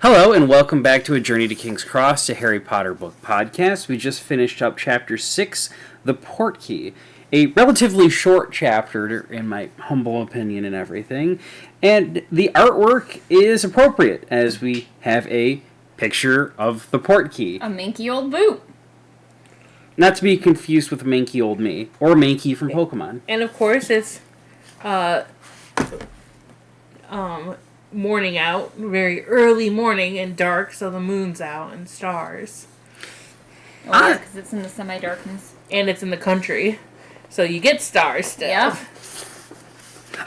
Hello and welcome back to A Journey to King's Cross, a Harry Potter book podcast. We just finished up Chapter 6, The Portkey, a relatively short chapter in my humble opinion and everything, and the artwork is appropriate as we have a picture of the Portkey. A manky old boot. Not to be confused with Manky Old Me, or Mankey from Pokemon. And of course it's morning out, very early morning and dark, so the moon's out and stars. Oh, yeah, because it's in the semi-darkness. And it's in the country, so you get stars still. Yep.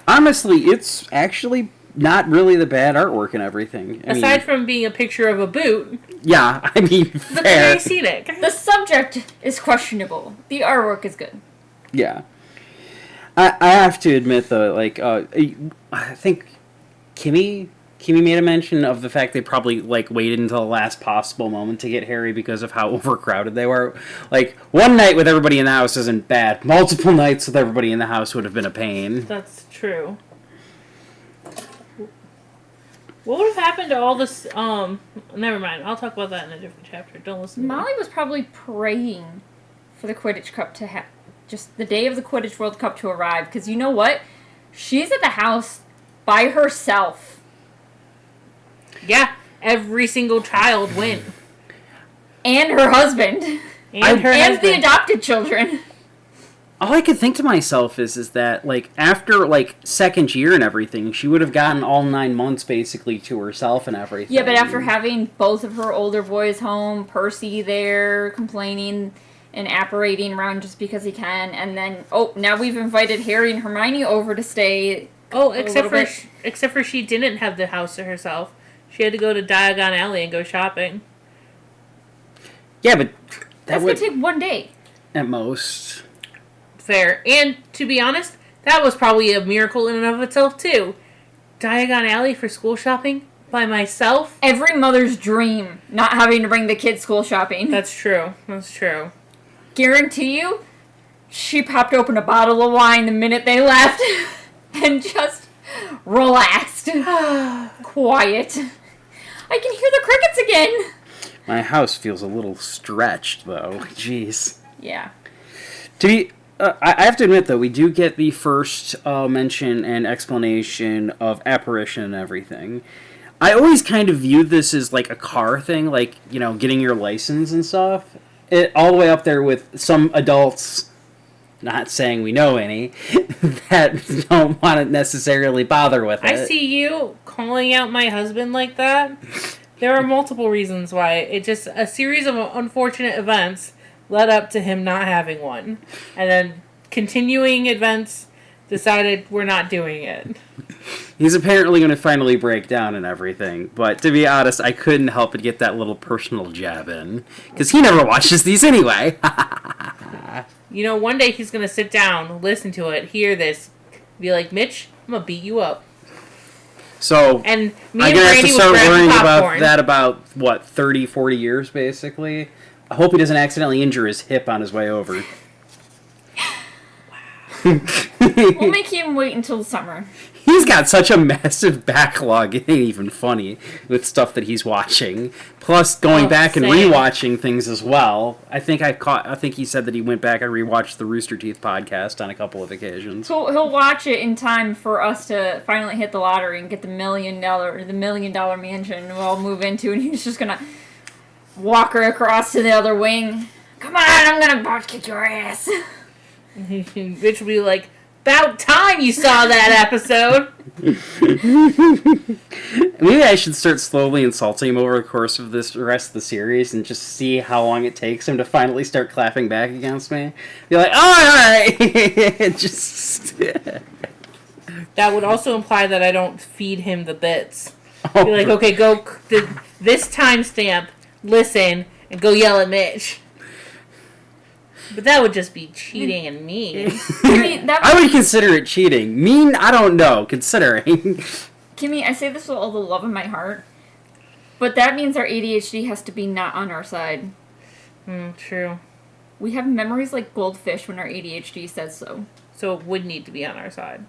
Honestly, it's actually not really the bad artwork and everything. Aside from being a picture of a boot, yeah, I mean, it's fair. very scenic. The subject is questionable. The artwork is good. Yeah. I have to admit, though, like, I think Kimmy made a mention of the fact they probably, like, waited until the last possible moment to get Harry because of how overcrowded they were. Like, one night with everybody in the house isn't bad. Multiple nights with everybody in the house would have been a pain. That's true. What would have happened to all this, never mind. I'll talk about that in a different chapter. Don't listen to Molly me. was probably praying for the Quidditch Cup to just the day of the Quidditch World Cup to arrive, because you know what? She's at the house by herself. Yeah, every single child went. And her husband. And the adopted children. All I could think to myself is that, like, after, like, second year and everything, she would have gotten all 9 months, basically, to herself and everything. Yeah, but after having both of her older boys home, Percy there complaining and apparating around just because he can, and then, now we've invited Harry and Hermione over to stay. Except for she didn't have the house to herself. She had to go to Diagon Alley and go shopping. Yeah, but That's would gonna take one day. at most. Fair. And, to be honest, that was probably a miracle in and of itself, too. Diagon Alley for school shopping? By myself? Every mother's dream, not having to bring the kids school shopping. That's true. That's true. Guarantee you, she popped open a bottle of wine the minute they left and just relaxed. Quiet. I can hear the crickets again. My house feels a little stretched, though. Jeez. Yeah. To be... I have to admit, though, we do get the first mention and explanation of apparition and everything. I always kind of viewed this as, like, a car thing, like, you know, getting your license and stuff. All the way up there with some adults, not saying we know any, that don't want to necessarily bother with it. I see you calling out my husband like that. There are multiple reasons why. It just, a series of unfortunate events led up to him not having one. And then continuing events decided we're not doing it. He's apparently going to finally break down and everything. But to be honest, I couldn't help but get that little personal jab in. Because he never watches these anyway. You know, one day he's going to sit down, listen to it, hear this, be like, Mitch, I'm going to beat you up. So, And me I'm and going to have to Brandy start would grab worrying popcorn. about that about, 30, 40 years, basically? I hope he doesn't accidentally injure his hip on his way over. We'll make him wait until the summer. He's got such a massive backlog, it ain't even funny, with stuff that he's watching. Plus, going back and same. rewatching things as well. I think he said that he went back and rewatched the Rooster Teeth podcast on a couple of occasions. So he'll watch it in time for us to finally hit the lottery and get the $1 million mansion we'll all move into, and he's just gonna walk her across to the other wing. Come on, I'm gonna butt kick your ass. Mitch will be like, about time you saw that episode. Maybe I should start slowly insulting him over the course of the rest of the series and just see how long it takes him to finally start clapping back against me. Be like, oh, alright! Just... That would also imply that I don't feed him the bits. Oh, Be like, okay, go this timestamp, listen, and go yell at Mitch. But that would just be cheating and mean. I would consider it cheating. Mean, I don't know, considering. Kimmy, I say this with all the love in my heart, but that means our ADHD has to be not on our side. True. We have memories like goldfish when our ADHD says so. So it would need to be on our side.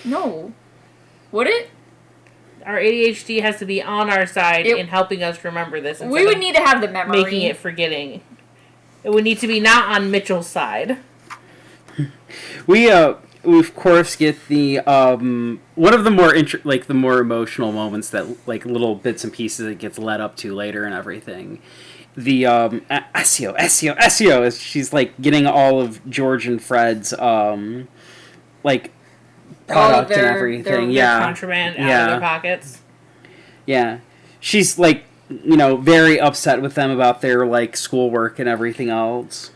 No. Would it? our ADHD has to be on our side It- in helping us remember this. We would need to have the memory. making it forgetting. It would need to be not on Mitchell's side. We of course get the one of the more the more emotional moments that like little bits and pieces that gets led up to later and everything. The Essio as she's like getting all of George and Fred's like product and everything. Their contraband out of their pockets. Yeah. She's like, you know, very upset with them about their like schoolwork and everything else.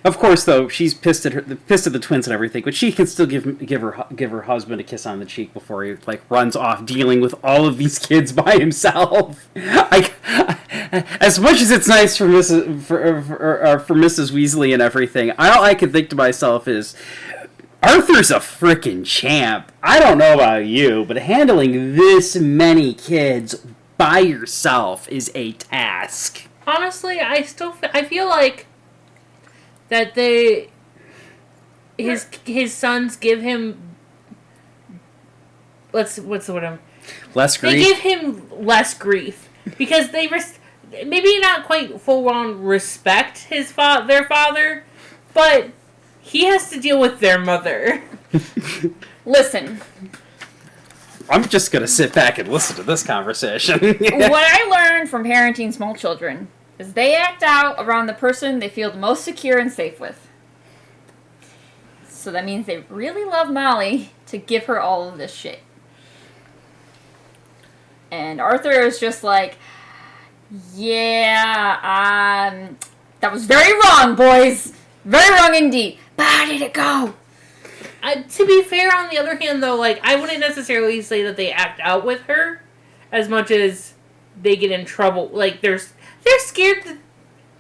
Of course, though, she's pissed at the twins and everything, but she can still give her husband a kiss on the cheek before he like runs off dealing with all of these kids by himself. As much as it's nice for Mrs. for Mrs. Weasley and everything, all I can think to myself is, Arthur's a frickin' champ. I don't know about you, but handling this many kids by yourself is a task. Honestly, I feel like that his sons give him what's the word less grief. They give him less grief because they maybe not quite full on respect their father, but he has to deal with their mother. Listen. I'm just gonna sit back and listen to this conversation. What I learned from parenting small children is they act out around the person they feel the most secure and safe with. So that means they really love Molly to give her all of this shit. And Arthur is just like, yeah, that was very wrong, boys. Very wrong indeed. But how did it go? To be fair, on the other hand, though, like, I wouldn't necessarily say that they act out with her as much as they get in trouble. Like, they're scared to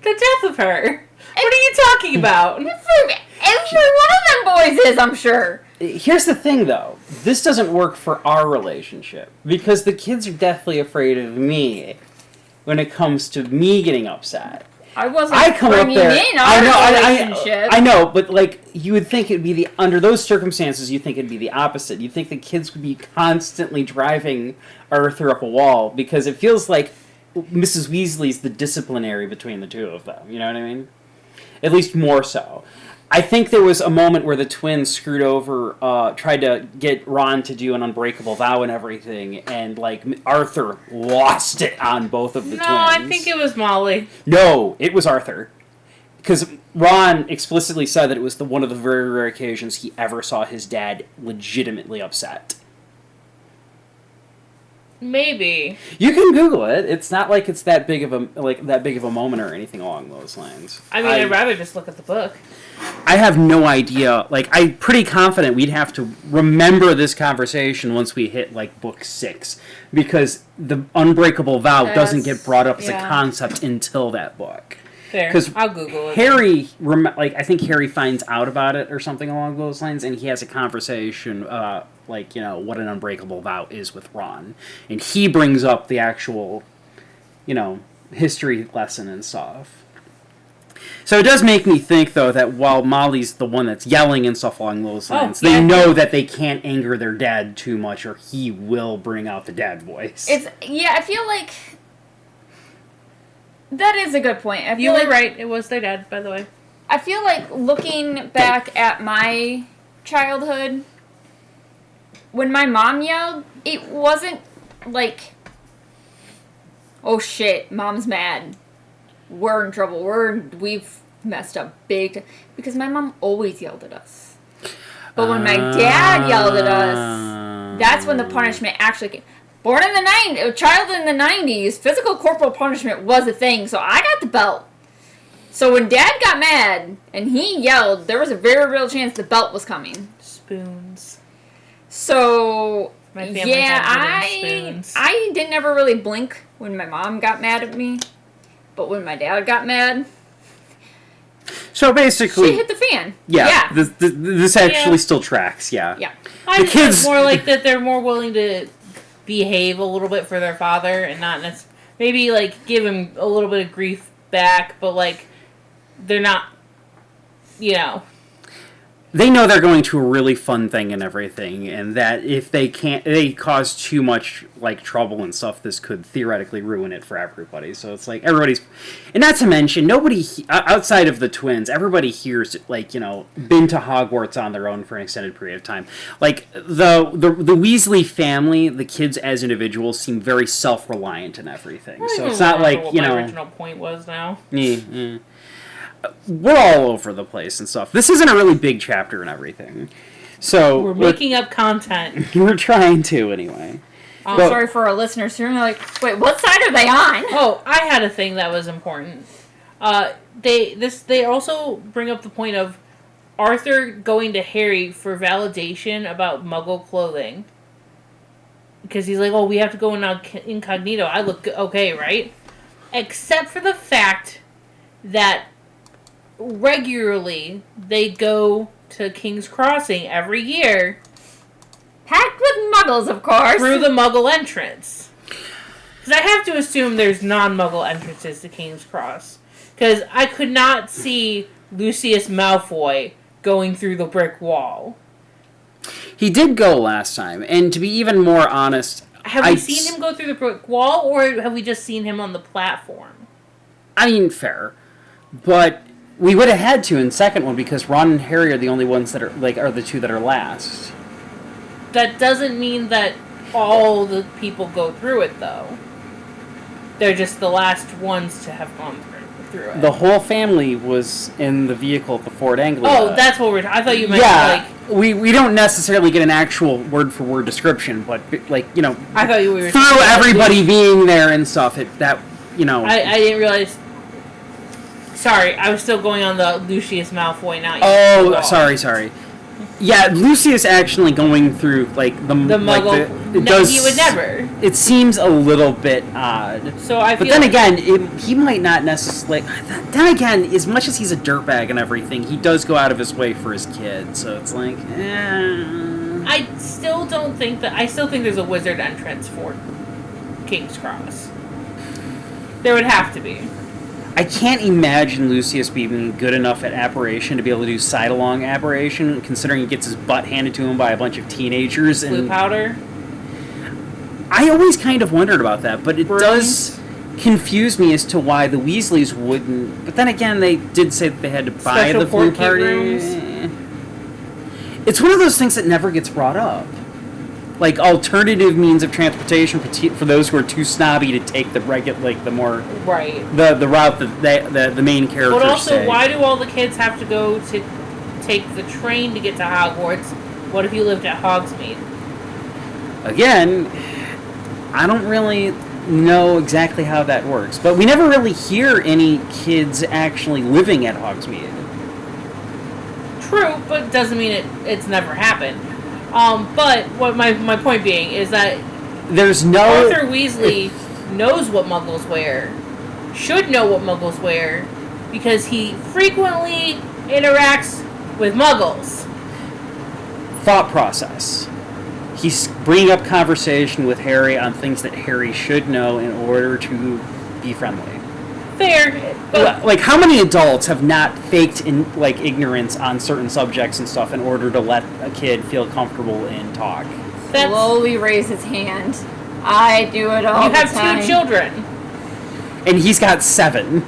death of her. What are you talking about? Every one of them boys is, I'm sure. Here's the thing, though. This doesn't work for our relationship. Because the kids are deathly afraid of me when it comes to me getting upset. I wasn't bringing in our relationship. I know, but, like, you would think it'd be under those circumstances, you think it'd be the opposite. You'd think the kids would be constantly driving Arthur up a wall, because it feels like Mrs. Weasley's the disciplinary between the two of them, you know what I mean? At least more so. I think there was a moment where the twins screwed over, tried to get Ron to do an unbreakable vow and everything, and, like, Arthur lost it on both of the twins. No, I think it was Molly. No, it was Arthur. Because Ron explicitly said that it was one of the very rare occasions he ever saw his dad legitimately upset. Maybe. You can Google it. It's not like it's that big of a moment or anything along those lines. I mean, I'd rather just look at the book. I have no idea. Like, I'm pretty confident we'd have to remember this conversation once we hit, like, book 6. Because the unbreakable vow doesn't get brought up as a concept until that book. Fair. I'll Google it. Harry, I think Harry finds out about it or something along those lines, and he has a conversation, like, you know, what an unbreakable vow is with Ron. And he brings up the actual, you know, history lesson and stuff. So it does make me think, though, that while Molly's the one that's yelling and stuff along those lines, they know that they can't anger their dad too much, or he will bring out the dad voice. I feel like that is a good point. You were right. It was their dad, by the way. I feel like looking back at my childhood, when my mom yelled, it wasn't like, oh shit, mom's mad. We're in trouble. We've messed up big. Because my mom always yelled at us. But when my dad yelled at us, that's when the punishment actually came. Born in the 90s, a child in the 90s, physical corporal punishment was a thing. So I got the belt. So when Dad got mad and he yelled, there was a very real chance the belt was coming. Spoons. So my family had spoons. I didn't ever really blink when my mom got mad at me. But when my dad got mad, so basically, she hit the fan. Yeah. This actually still tracks. Yeah. Yeah. I think it's more like that they're more willing to behave a little bit for their father and not necessarily, maybe like give him a little bit of grief back, but like they're not, you know. they know they're going to a really fun thing and everything, and that if they cause too much like trouble and stuff, this could theoretically ruin it for everybody. So it's like everybody's, and not to mention nobody outside of the twins, everybody here's like been to Hogwarts on their own for an extended period of time. Like the Weasley family, the kids as individuals seem very self-reliant and everything. So it's not like what my original point was now. Yeah. We're all over the place and stuff. This isn't a really big chapter and everything. So we're making up content. We're trying to, anyway. I'm sorry for our listeners who are like, wait, what side are they on? Oh, I had a thing that was important. They also bring up the point of Arthur going to Harry for validation about Muggle clothing. Because he's like, oh, we have to go incognito. I look okay, right? Except for the fact that regularly they go to King's Crossing every year. Packed with muggles, of course. Through the muggle entrance. Because I have to assume there's non-muggle entrances to King's Cross. Because I could not see Lucius Malfoy going through the brick wall. He did go last time, and to be even more honest... Have we seen him go through the brick wall, or have we just seen him on the platform? I mean, fair. But... we would have had to in the second one because Ron and Harry are the only ones that are the two that are last. That doesn't mean that all the people go through it, though. They're just the last ones to have gone through it. The whole family was in the vehicle at the Fort Anglia. Oh, that's what I thought you meant we don't necessarily get an actual word-for-word description, but I thought you were through everybody being there and stuff. I didn't realize. Sorry, I was still going on the Lucius Malfoy, not you. Oh, sorry. Yeah, Lucius actually going through, the Muggle... he would never. It seems a little bit odd. So I feel But then again, he might not necessarily... Then again, as much as he's a dirtbag and everything, he does go out of his way for his kid, so it's like... I still think there's a wizard entrance for King's Cross. There would have to be. I can't imagine Lucius being good enough at apparition to be able to do side-along apparition, considering he gets his butt handed to him by a bunch of teenagers. Blue powder? I always kind of wondered about that, but it does confuse me as to why the Weasleys wouldn't. But then again, they did say that they had to buy Special the blue Portkey party. rooms? It's one of those things that never gets brought up. Like alternative means of transportation for those who are too snobby to take the the more the route that the main characters But also, take. why do all the kids have to go to take the train to get to Hogwarts? What if you lived at Hogsmeade? Again, I don't really know exactly how that works, but we never really hear any kids actually living at Hogsmeade. True, but it doesn't mean it's never happened. But what my point being is that there's no Arthur Weasley knows what Muggles wear, should know what Muggles wear, because he frequently interacts with Muggles. Thought process. He's bringing up conversation with Harry on things that Harry should know in order to be friendly. Fair, but how many adults have not faked ignorance on certain subjects and stuff in order to let a kid feel comfortable and talk? Slowly raise his hand. I do it all the time. You have 2 children. And he's got 7.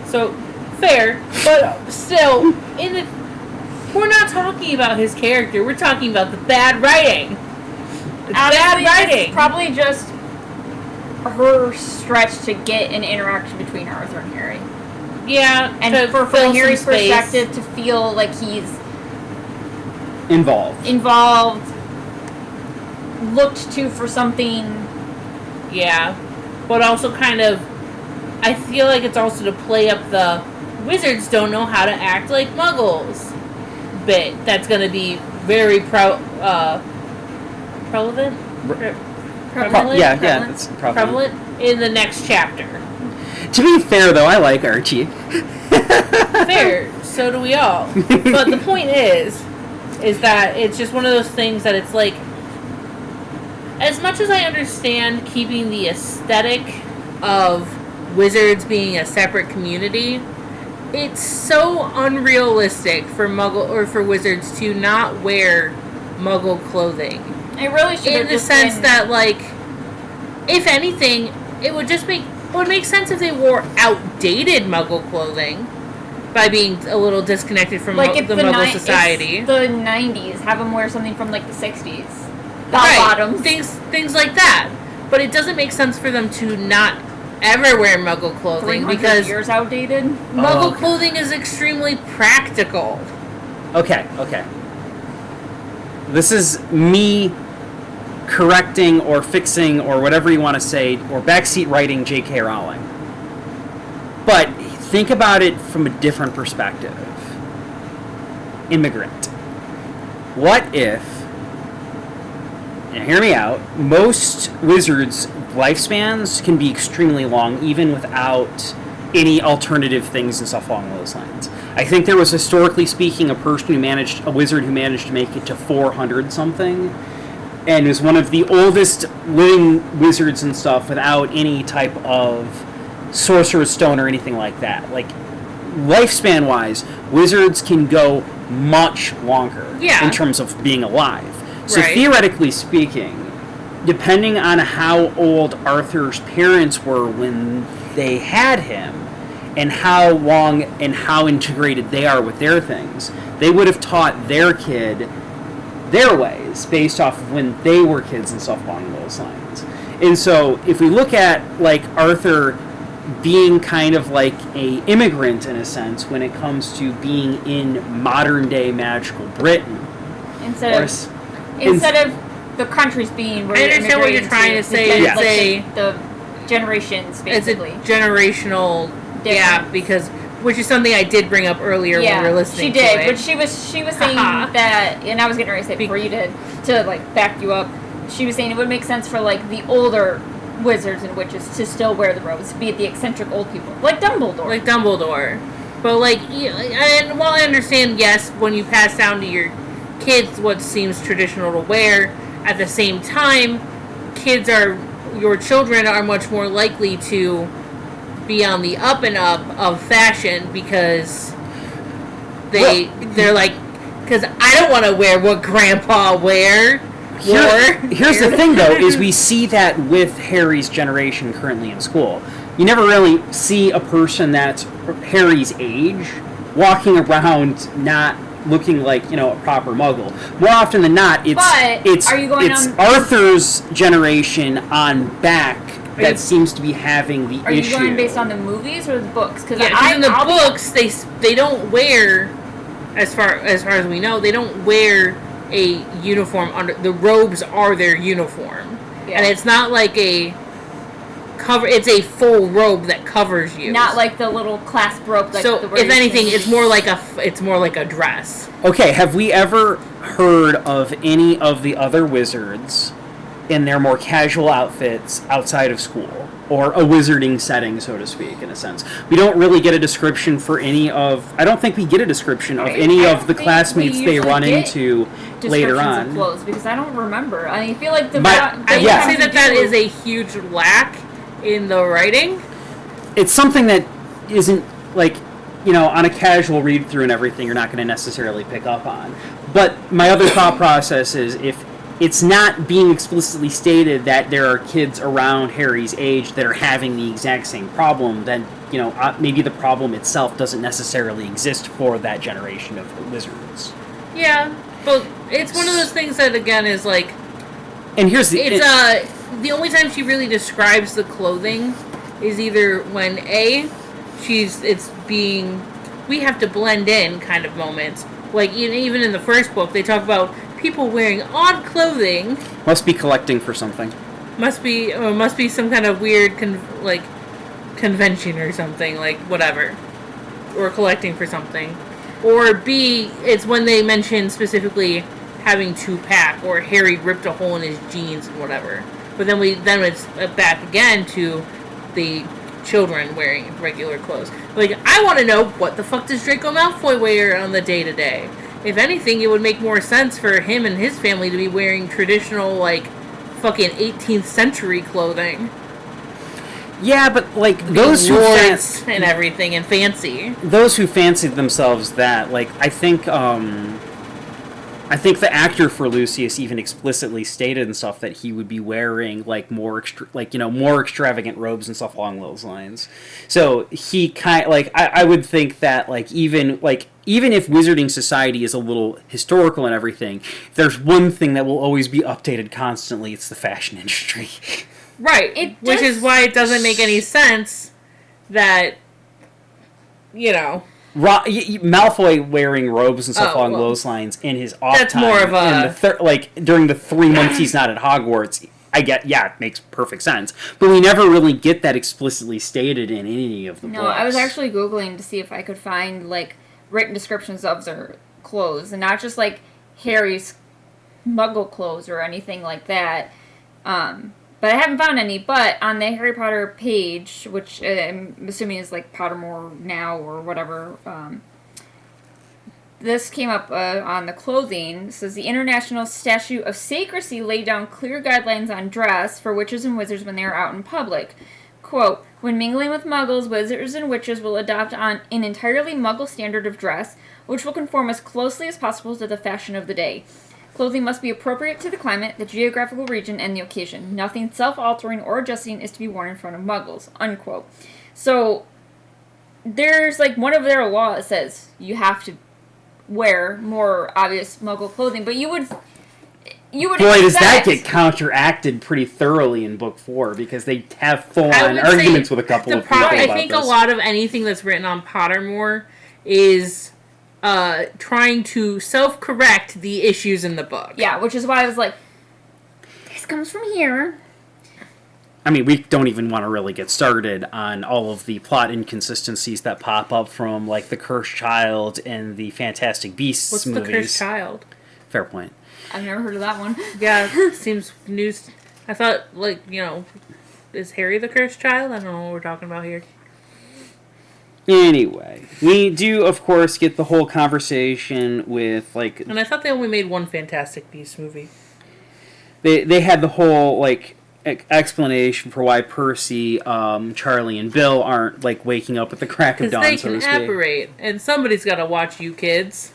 So, fair, but still, we're not talking about his character, we're talking about the bad writing. It's bad writing. It's probably just her stretch to get an interaction between Arthur and Harry. Yeah, and for Harry's perspective to feel like he's involved, looked to for something. Yeah, but also kind of, I feel like it's also to play up the wizards don't know how to act like Muggles bit. That's going to be very prevalent. Prevalent in the next chapter. To be fair, though, I like Archie. Fair, so do we all. But the point is that it's just one of those things that it's like, as much as I understand keeping the aesthetic of wizards being a separate community, it's so unrealistic for Muggle or for wizards to not wear Muggle clothing. It really should have in the sense that, like, if anything, it would make sense if they wore outdated Muggle clothing by being a little disconnected from like the Muggle society. The 90s, have them wear something from like the 60s. Bottoms. Things like that. But it doesn't make sense for them to not ever wear Muggle clothing because years outdated. Muggle clothing is extremely practical. Okay. This is me correcting or fixing or whatever you want to say, or backseat writing J.K. Rowling. But think about it from a different perspective. Immigrant. What if, and hear me out, most wizards' lifespans can be extremely long even without any alternative things and stuff along those lines. I think there was, historically speaking, a wizard who managed to make it to 400 something, and was one of the oldest living wizards and stuff without any type of sorcerer's stone or anything like that. Like, lifespan wise, wizards can go much longer in terms of being alive. So theoretically speaking, depending on how old Arthur's parents were when they had him, and how long and how integrated they are with their things, they would have taught their kid their ways based off of when they were kids and stuff along those lines. And so if we look at, like, Arthur being kind of like a immigrant in a sense when it comes to being in modern day magical Britain, instead of the countries being where I understand what you're trying to say. The generations, basically. It's a generational gap, because which is something I did bring up earlier when we were listening to it. She did, but she was saying that, and I was getting ready to say it before you did, to, like, back you up. She was saying it would make sense for, like, the older wizards and witches to still wear the robes, be it the eccentric old people, like Dumbledore. But, like, and while I understand, yes, when you pass down to your kids what seems traditional to wear, at the same time, your children are much more likely to be on the up and up of fashion because they're like, because I don't want to wear what Grandpa wore. Here's the thing, though, is we see that with Harry's generation currently in school. You never really see a person that's Harry's age walking around not looking like, a proper Muggle. More often than not, it's Arthur's generation on back that seems to be having the issue. Are you going based on the movies or the books? Because in the books, they don't wear, as far as we know, they don't wear a uniform under. The robes are their uniform, and it's not like a cover. It's a full robe that covers you, not like the little clasp robe. Like so, if anything, it's more like a dress. Okay, have we ever heard of any of the other wizards in their more casual outfits outside of school, or a wizarding setting, so to speak, in a sense? We don't really get a description for any of. I don't think we get a description of any of the classmates they run into later on. Of clothes, because I don't remember. I feel like I would say that is a huge lack in the writing. It's something that isn't, like, on a casual read through and everything, you're not going to necessarily pick up on. But my other thought process is, if it's not being explicitly stated that there are kids around Harry's age that are having the exact same problem, then, maybe the problem itself doesn't necessarily exist for that generation of wizards. Yeah, but it's one of those things that, again, is like... And here's the... the only time she really describes the clothing is either when, it's being... we have to blend in kind of moments. Like, even in the first book, they talk about people wearing odd clothing. Must be collecting for something. Must be some kind of weird, convention or something, like, whatever. Or collecting for something. Or B, it's when they mention specifically having to pack, or Harry ripped a hole in his jeans and whatever. But then it's back again to the children wearing regular clothes. Like, I want to know, what the fuck does Draco Malfoy wear on the day-to-day? If anything, it would make more sense for him and his family to be wearing traditional, like, fucking 18th century clothing. Yeah, but like those who lords and everything and fancy. those who fancied themselves that, like, I think the actor for Lucius even explicitly stated and stuff that he would be wearing like more more extravagant robes and stuff along those lines. So he I would think that even if Wizarding Society is a little historical and everything, there's one thing that will always be updated constantly. It's the fashion industry. Right, which is why it doesn't make any sense that, Malfoy wearing robes and stuff along those lines in his off that's time. More of a... during the 3 months he's not at Hogwarts, it makes perfect sense. But we never really get that explicitly stated in any of the books. No, I was actually Googling to see if I could find, written descriptions of their clothes, and not just, Harry's muggle clothes or anything like that. But I haven't found any. But on the Harry Potter page, which I'm assuming is Pottermore Now or whatever, this came up on the clothing. It says the International Statute of Secrecy laid down clear guidelines on dress for witches and wizards when they are out in public. Quote, when mingling with muggles, wizards and witches will adopt an entirely muggle standard of dress, which will conform as closely as possible to the fashion of the day. Clothing must be appropriate to the climate, the geographical region, and the occasion. Nothing self-altering or adjusting is to be worn in front of muggles, unquote. So, there's, one of their laws says you have to wear more obvious muggle clothing, but you would Boy, does that get counteracted pretty thoroughly in Book 4, because they have full-on arguments with a couple of people about this. I think a lot of anything that's written on Pottermore is... trying to self-correct the issues in the book. Yeah, which is why I was like, this comes from here. I mean, we don't even want to really get started on all of the plot inconsistencies that pop up from, the Cursed Child and the Fantastic Beasts movies. What's the Cursed Child? Fair point. I've never heard of that one. Yeah, seems news. I thought, is Harry the Cursed Child? I don't know what we're talking about here. Anyway, we do, of course, get the whole conversation with, And I thought they only made one Fantastic Beasts movie. They had the whole, explanation for why Percy, Charlie, and Bill aren't, waking up at the crack of dawn, so to speak. Because they can apparate, and somebody's got to watch you kids.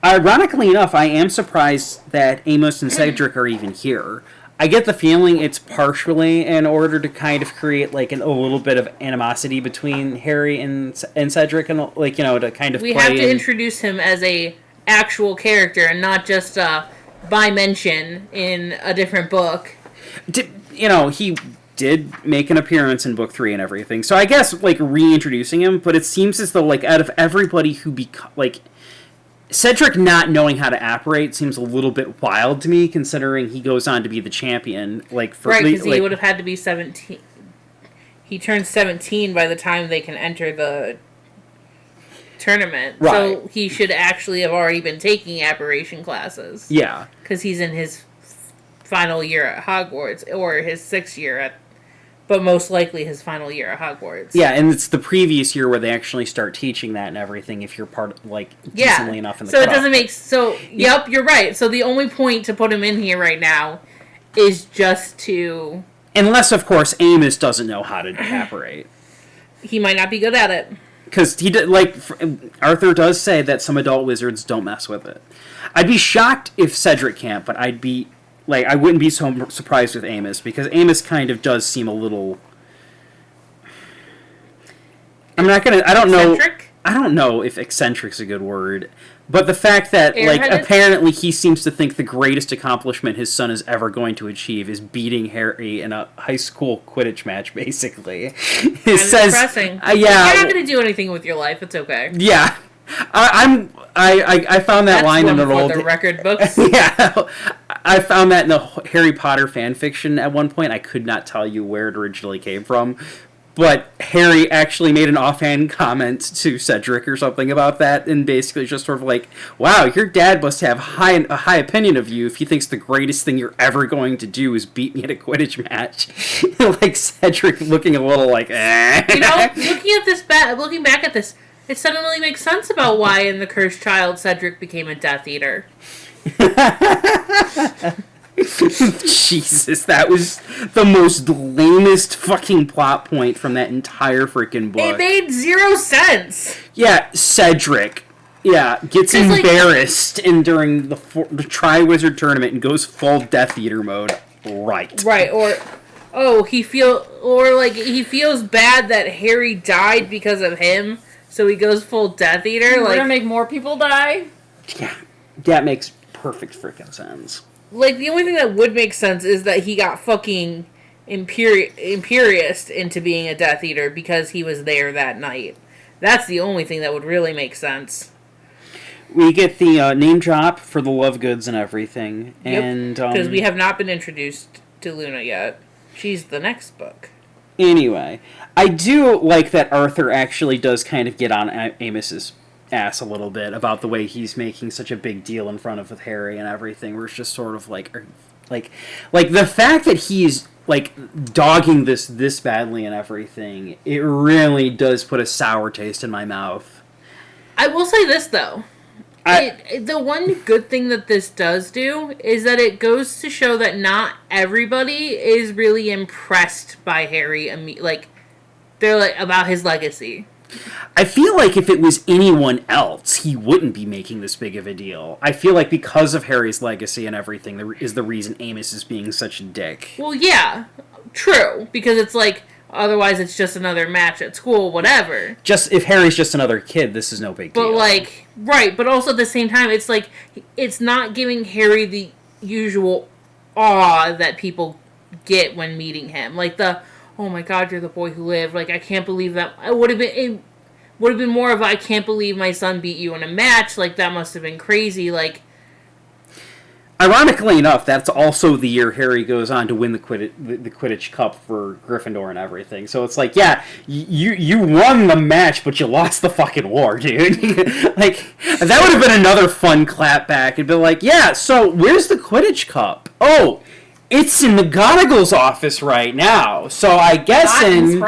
Ironically enough, I am surprised that Amos and Cedric are even here. I get the feeling it's partially in order to kind of create a little bit of animosity between Harry and Cedric, and to kind of we have to introduce him as a actual character and not just by mention in a different book. He did make an appearance in Book 3 and everything, so I guess reintroducing him. But it seems as though out of everybody who Cedric not knowing how to apparate seems a little bit wild to me, considering he goes on to be the champion. Right, because he would have had to be 17. He turns 17 by the time they can enter the tournament. Right. So he should actually have already been taking apparition classes. Yeah. Because he's in his final year at Hogwarts, or his 6th year at... But most likely his final year at Hogwarts. Yeah, and it's the previous year where they actually start teaching that and everything, if you're decently enough in the cutoff. It doesn't make... So, yep, you're right. So the only point to put him in here right now is just to... Unless, of course, Amos doesn't know how to apparate. He might not be good at it. Because he did, Arthur does say that some adult wizards don't mess with it. I'd be shocked if Cedric can't, but I'd be... I wouldn't be so surprised with Amos, because Amos kind of does seem a little... I'm not gonna... I don't know... Eccentric? I don't know if eccentric's a good word, but the fact that, Airheaded? Apparently he seems to think the greatest accomplishment his son is ever going to achieve is beating Harry in a high school Quidditch match, basically. It says... Depressing. Yeah. You're not gonna do anything with your life, it's okay. Yeah. I found that line in an old... the record books. Yeah. I found that in the Harry Potter fan fiction at one point. I could not tell you where it originally came from. But Harry actually made an offhand comment to Cedric or something about that, and basically just sort of wow, your dad must have a high opinion of you if he thinks the greatest thing you're ever going to do is beat me at a Quidditch match. Cedric looking a little eh. Looking back at this, it suddenly makes sense about why in The Cursed Child Cedric became a Death Eater. Jesus, that was the most lamest fucking plot point from that entire freaking book. It made 0 sense. Yeah, Cedric. Yeah, gets embarrassed during the Triwizard Tournament and goes full Death Eater mode. Right. Right, he feels bad that Harry died because of him, so he goes full Death Eater. We're gonna make more people die? Yeah, that makes perfect freaking sense. Like, the only thing that would make sense is that he got fucking Imperious into being a Death Eater because he was there that night. That's the only thing that would really make sense. We get the name drop for the Love Goods and everything. Yep, and because we have not been introduced to Luna yet. She's the next book. Anyway, I do like that Arthur actually does kind of get on Amos's ass a little bit about the way he's making such a big deal in front of with Harry and everything. Where it's just sort of like the fact that he's like dogging this badly and everything. It really does put a sour taste in my mouth. I will say this though. The one good thing that this does do is that it goes to show that not everybody is really impressed by Harry. Like, they're like about his legacy. I feel like if it was anyone else, he wouldn't be making this big of a deal. I feel like because of Harry's legacy and everything is the reason Amos is being such a dick. Well, yeah, true. Because it's like, otherwise it's just another match at school, whatever. Just if Harry's just another kid, this is no big deal. But like, right, but also at the same time, it's like, it's not giving Harry the usual awe that people get when meeting him. Like oh my god, you're the boy who lived. Like, I can't believe that. It would have been more of I can't believe my son beat you in a match. Like, that must have been crazy. Like, ironically enough, that's also the year Harry goes on to win the Quidditch Cup for Gryffindor and everything. So it's like, yeah, you won the match, but you lost the fucking war, dude. Like, that would have been another fun clapback. It'd be like, yeah, so where's the Quidditch Cup? Oh, it's in McGonagall's office right now. So I guessing,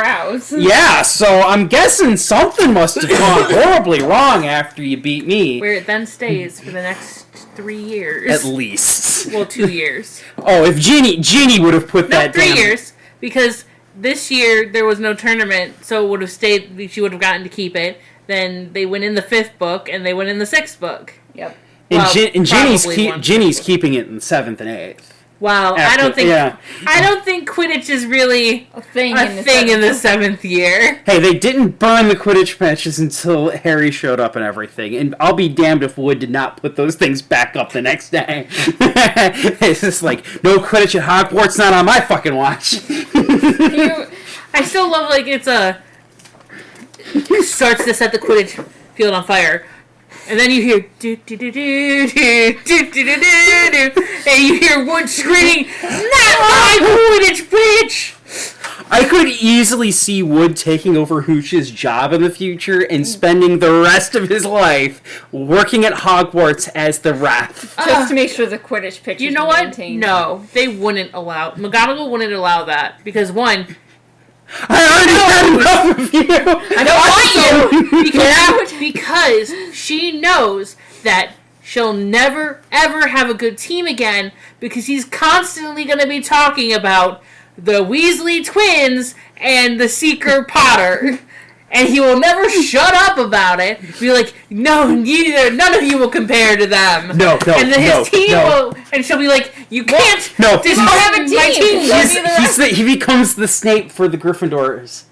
yeah. So I'm guessing something must have gone horribly wrong after you beat me. Where it then stays for the next 3 years, at least. Well, 2 years. Oh, if Ginny would have put that. 3 years, because this year there was no tournament, so it would have stayed. She would have gotten to keep it. Then they went in the 5th book, and they went in the 6th book. Yep. And Ginny's keeping it in 7th and 8th. Wow, I don't think Quidditch is really a thing in the 7th year. Hey, they didn't burn the Quidditch matches until Harry showed up and everything, and I'll be damned if Wood did not put those things back up the next day. It's just like, no Quidditch at Hogwarts, not on my fucking watch. I still love, like, starts to set the Quidditch field on fire. And then you hear do do do do do do do do do, and you hear Wood screaming, "Not my Quidditch, bitch!" I could easily see Wood taking over Hooch's job in the future and spending the rest of his life working at Hogwarts as the ref. Just to make sure the Quidditch pitch is maintained. No, they wouldn't allow. McGonagall wouldn't allow that because one. I already had enough of you. I don't want you because she knows that she'll never ever have a good team again because he's constantly going to be talking about the Weasley twins and the Seeker Potter. And he will never shut up about it. Be like, no, none of you will compare to them. No, and then his team will, and she'll be like, you can't. No, we don't have a team. He becomes the Snape for the Gryffindors.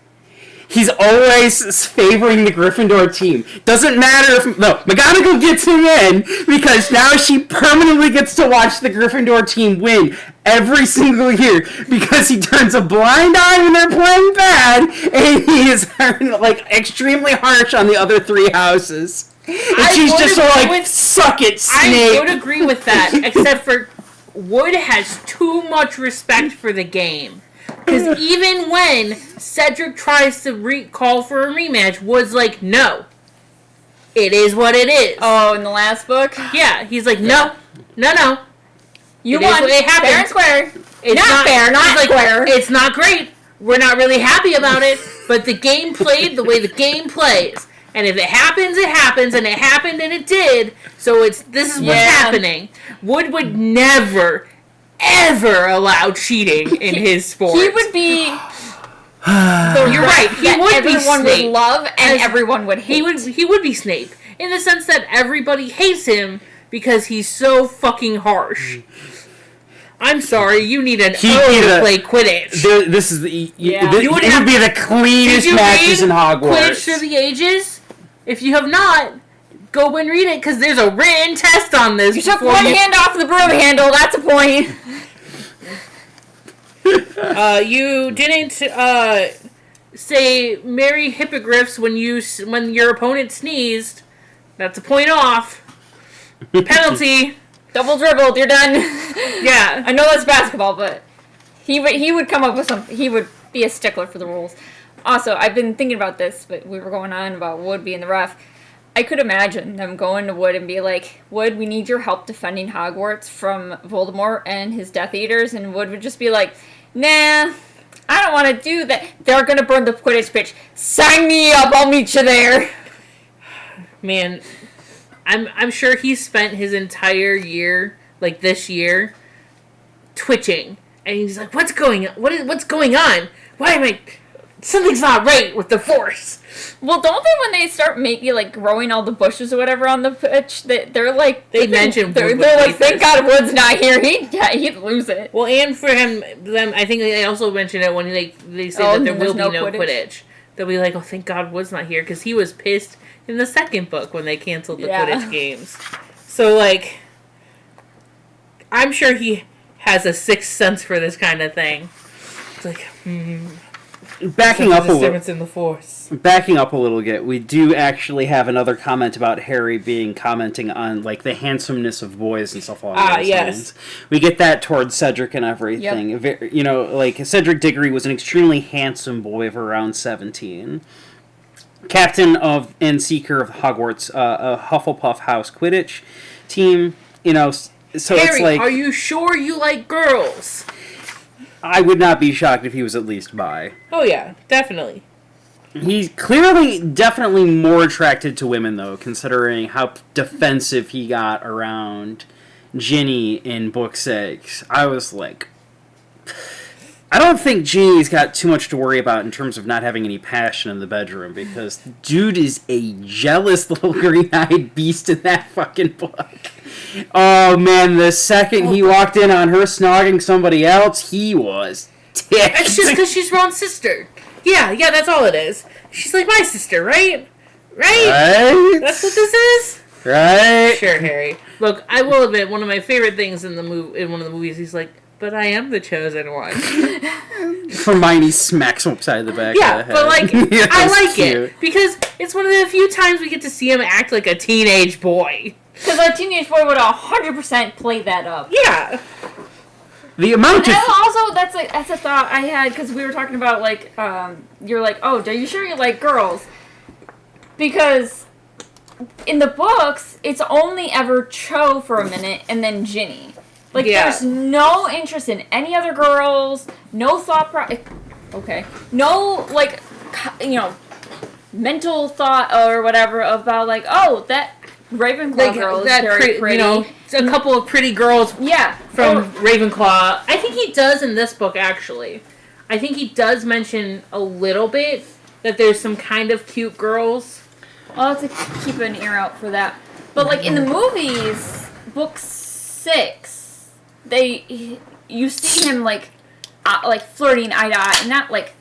He's always favoring the Gryffindor team. Doesn't matter if... No, McGonagall gets him in because now she permanently gets to watch the Gryffindor team win every single year because he turns a blind eye when they're playing bad and he is, like, extremely harsh on the other 3 houses. And she's just sort of like, suck it, Snape. I would agree with that, except for Wood has too much respect for the game. Because even when Cedric tries to call for a rematch, Wood's like, no. It is what it is. Oh, in the last book? Yeah, he's like, no. You won. It happened. Fair and square. It's not fair, not square. It's not great. We're not really happy about it, but the game played the way the game plays. And if it happens, it happens, and it happened, and it did. So this is what's happening. Wood would never, ever allow cheating in his sport. He would be. You're right. He would be everyone Snape. would love and everyone would hate. He would be Snape in the sense that everybody hates him because he's so fucking harsh. I'm sorry, you need an O to play Quidditch. This is the Yeah. it would be the cleanest matches in Hogwarts. Quidditch Through the Ages? If you have not, go and read it because there's a written test on this. You took one hand off the broom handle. That's a point. You didn't say merry hippogriffs when your opponent sneezed. That's a point off. Penalty. Double dribbled. You're done. Yeah. I know that's basketball, but he would come up with something. He would be a stickler for the rules. Also, I've been thinking about this, but we were going on about Wood being the ref. I could imagine them going to Wood and be like, Wood, we need your help defending Hogwarts from Voldemort and his Death Eaters, and Wood would just be like, nah, I don't want to do that. They're going to burn the Quidditch pitch. Sign me up, I'll meet you there. Man, I'm sure he spent his entire year, like this year, twitching. And he's like, what's going on? What's going on? Why am I... Something's not right with the Force. Well, don't they, when they start making, like, growing all the bushes or whatever on the pitch, they're like... They mention they're like, thank God Wood's not here. He'd lose it. Well, and for them, I think they also mentioned it when they say that there will be no Quidditch. They'll be like, oh, thank God Wood's not here, because he was pissed in the second book when they canceled the Quidditch games. So, like, I'm sure he has a sixth sense for this kind of thing. It's like, Backing up a little. In the Force. Backing up a little bit, we do actually have another comment about Harry commenting on like the handsomeness of boys and stuff along those lines. We get that towards Cedric and everything. Yep. You know, like Cedric Diggory was an extremely handsome boy of around 17. Captain of and seeker of Hogwarts, a Hufflepuff House Quidditch team. You know, so Harry, it's like, are you sure you like girls? I would not be shocked if he was at least bi. Oh yeah, definitely. He's clearly, definitely more attracted to women, though, considering how defensive he got around Ginny in Book 6. I was like... I don't think Ginny's got too much to worry about in terms of not having any passion in the bedroom, because dude is a jealous little green-eyed beast in that fucking book. Oh, man, the second he walked in on her snogging somebody else, he was ticked. It's just because she's Ron's sister. Yeah, that's all it is. She's like my sister, right? Right? That's what this is? Right? Sure, Harry. Look, I will admit, one of my favorite things in one of the movies, he's like, but I am the chosen one. Hermione smacks him upside the back of the head. But like, yeah, I like it. Because it's one of the few times we get to see him act like a teenage boy. Because a teenage boy would 100% play that up. Yeah. The amount of... Also, that's a thought I had, because we were talking about, like, you're like, oh, are you sure you like girls? Because in the books, it's only ever Cho for a minute, and then Ginny. Like, there's no interest in any other girls, no thought okay. No, like, mental thought or whatever about, like, oh, that Ravenclaw girl is very pretty. You know, a couple of pretty girls from Ravenclaw. I think he does in this book, actually. I think he does mention a little bit that there's some kind of cute girls. I'll have to keep an ear out for that. But, like, in the movies, book 6, you see him, like flirting eye to eye, not, like,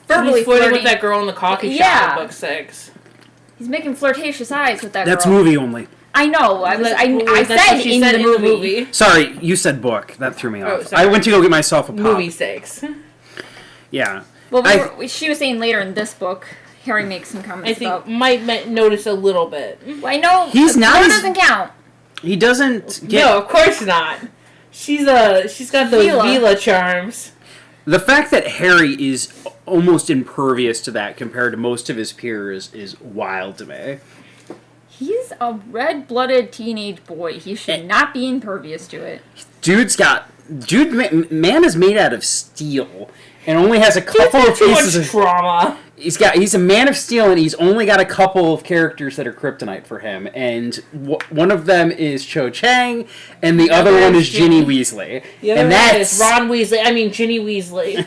verbally He's flirting with that girl in the coffee shop in book 6. He's making flirtatious eyes with that girl. That's movie only. I know. I said in the movie. Sorry, you said book. That threw me off. Sorry. I went to go get myself a pop. Movie 6. Yeah. Well, she was saying later in this book, Harry makes some comments about... might notice a little bit. Well, I know. He's not... doesn't count. He doesn't get... No, of course not. She's got those Vila charms. The fact that Harry is almost impervious to that compared to most of his peers is wild to me. He's a red-blooded teenage boy. He should not be impervious to it. Man is made out of steel and only has a couple of pieces of trauma. he's a Man of Steel, and he's only got a couple of characters that are kryptonite for him, and one of them is Cho Chang, and the other one is Ginny Weasley. The other and one is Ron Weasley. I mean, Ginny Weasley.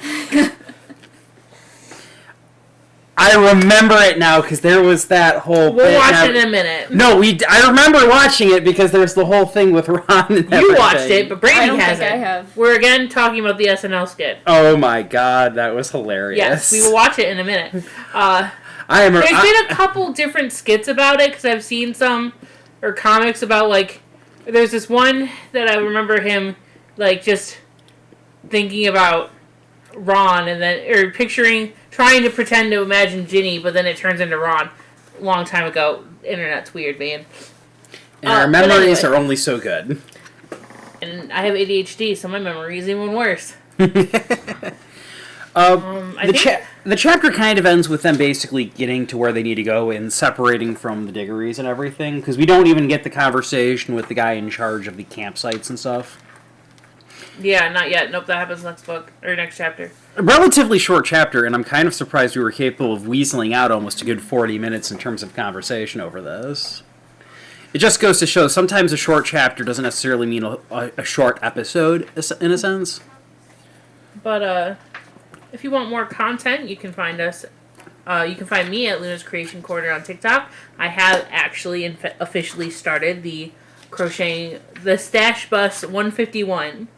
I remember it now because there was that whole. We'll watch it in a minute. No, I remember watching it because there's the whole thing with Ron and everything. You watched it, but Brady I don't hasn't. think I have. We're again talking about the SNL skit. Oh my god, that was hilarious. Yes, we will watch it in a minute. There's There's been a couple different skits about it because I've seen some or comics about like. There's this one that I remember him like just thinking about Ron and then trying to pretend to imagine Ginny, but then it turns into Ron. A long time ago. Internet's weird, man. And our memories are only so good. And I have ADHD, so my memory is even worse. The chapter kind of ends with them basically getting to where they need to go and separating from the Diggories and everything, because we don't even get the conversation with the guy in charge of the campsites and stuff. Yeah, not yet. Nope, that happens next book, or next chapter. A relatively short chapter, and I'm kind of surprised we were capable of weaseling out almost a good 40 minutes in terms of conversation over this. It just goes to show sometimes a short chapter doesn't necessarily mean a short episode, in a sense. But, if you want more content, you can find us. You can find me at Luna's Creation Corner on TikTok. I have actually officially started the Stash Bus 151,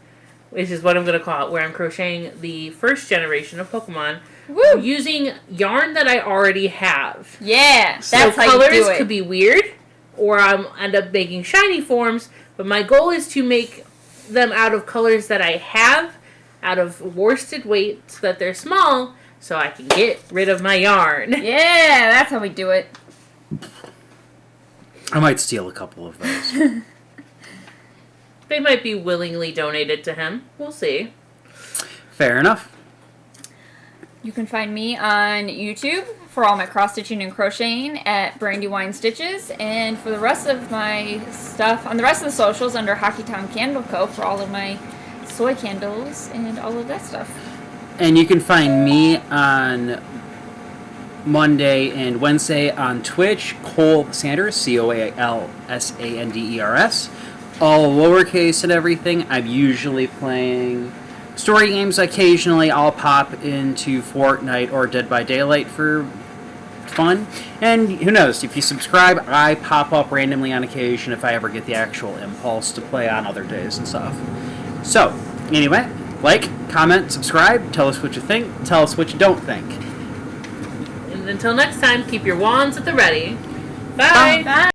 which is what I'm going to call it, where I'm crocheting the first generation of Pokemon. Woo! Using yarn that I already have. Yeah, So that's how you do colors it. could be weird, or I'll end up making shiny forms, but my goal is to make them out of colors that I have, out of worsted weight, so that they're small, so I can get rid of my yarn. Yeah, that's how we do it. I might steal a couple of those. They might be willingly donated to him. We'll see. Fair enough. You can find me on YouTube for all my cross-stitching and crocheting at Brandywine Stitches, and for the rest of my stuff on the rest of the socials under Hockey Town Candle Co. for all of my soy candles and all of that stuff. And you can find me on Monday and Wednesday on Twitch, Cole Sanders, COALSANDERS. All lowercase and everything. I'm usually playing story games occasionally. I'll pop into Fortnite or Dead by Daylight for fun. And who knows, if you subscribe, I pop up randomly on occasion if I ever get the actual impulse to play on other days and stuff. So, anyway, like, comment, subscribe, tell us what you think, tell us what you don't think. And until next time, keep your wands at the ready. Bye! Bye!